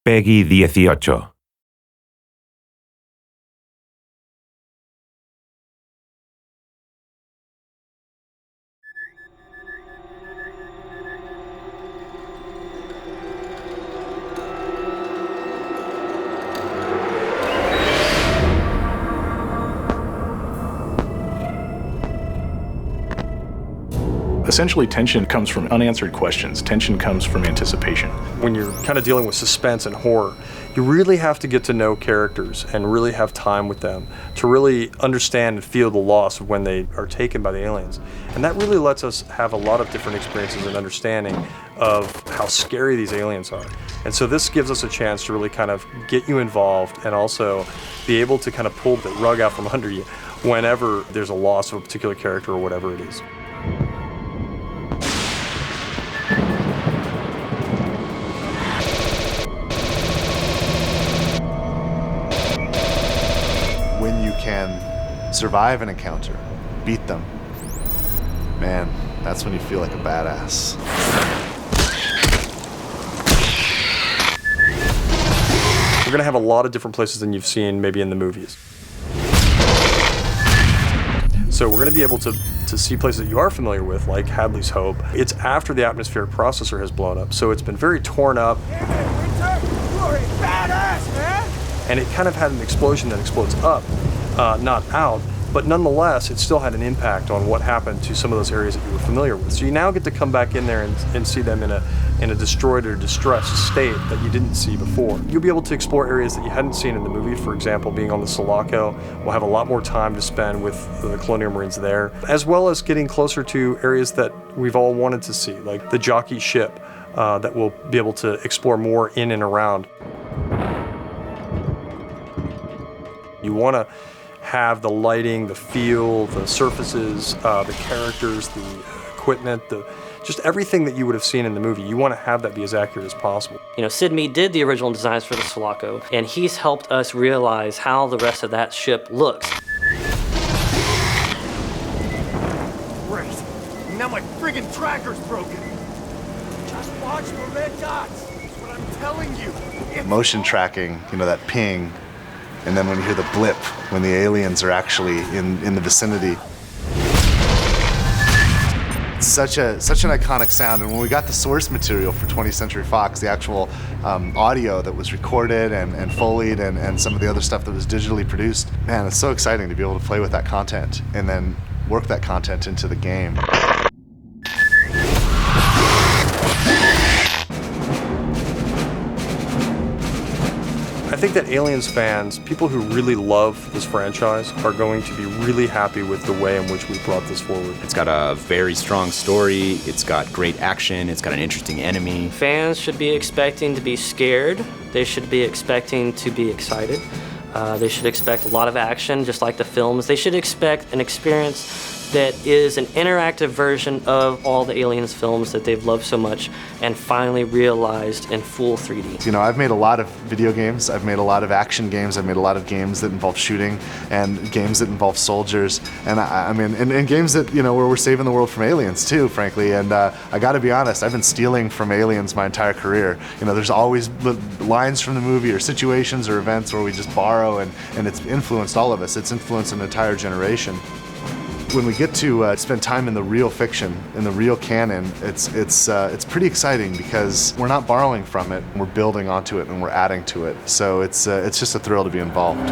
Peggy 18. Essentially, tension comes from unanswered questions. Tension comes from anticipation. When you're kind of dealing with suspense and horror, you really have to get to know characters and really have time with them to really understand and feel the loss of when they are taken by the aliens. And that really lets us have a lot of different experiences and understanding of how scary these aliens are. And so this gives us a chance to really kind of get you involved and also be able to kind of pull the rug out from under you whenever there's a loss of a particular character or whatever it is. When you can survive an encounter, beat them, man, that's when you feel like a badass. We're going to have a lot of different places than you've seen maybe in the movies. So we're going to be able to see places that you are familiar with, like Hadley's Hope. It's after the atmospheric processor has blown up, so it's been very torn up. Yeah, Winter, you are a badass, man! And it kind of had an explosion that explodes up, not out, but nonetheless, it still had an impact on what happened to some of those areas that you were familiar with. So you now get to come back in there and see them in a destroyed or distressed state that you didn't see before. You'll be able to explore areas that you hadn't seen in the movie. For example, being on the Sulaco, we'll have a lot more time to spend with the Colonial Marines there, as well as getting closer to areas that we've all wanted to see, like the jockey ship that we'll be able to explore more in and around. You want to have the lighting, the feel, the surfaces, the characters, the equipment, just everything that you would have seen in the movie. You want to have that be as accurate as possible. You know, Sid Mead did the original designs for the Sulaco, and he's helped us realize how the rest of that ship looks. Great. Now my friggin' tracker's broken. Just watch for red dots. That's what I'm telling you. Motion tracking, you know, that ping, and then when you hear the blip, when the aliens are actually in the vicinity. It's such an iconic sound, and when we got the source material for 20th Century Fox, the actual audio that was recorded and Foleyed and some of the other stuff that was digitally produced, man, it's so exciting to be able to play with that content and then work that content into the game. I think that Aliens fans, people who really love this franchise, are going to be really happy with the way in which we brought this forward. It's got a very strong story, it's got great action, it's got an interesting enemy. Fans should be expecting to be scared. They should be expecting to be excited. They should expect a lot of action, just like the films. They should expect an experience that is an interactive version of all the Aliens films that they've loved so much and finally realized in full 3D. You know, I've made a lot of video games, I've made a lot of action games, I've made a lot of games that involve shooting and games that involve soldiers, and I mean, and games that, you know, where we're saving the world from aliens too, frankly, and I gotta be honest, I've been stealing from aliens my entire career. You know, there's always lines from the movie or situations or events where we just borrow, and it's influenced all of us. It's influenced an entire generation. When we get to spend time in the real fiction, in the real canon, it's pretty exciting because we're not borrowing from it, we're building onto it and we're adding to it. So it's just a thrill to be involved.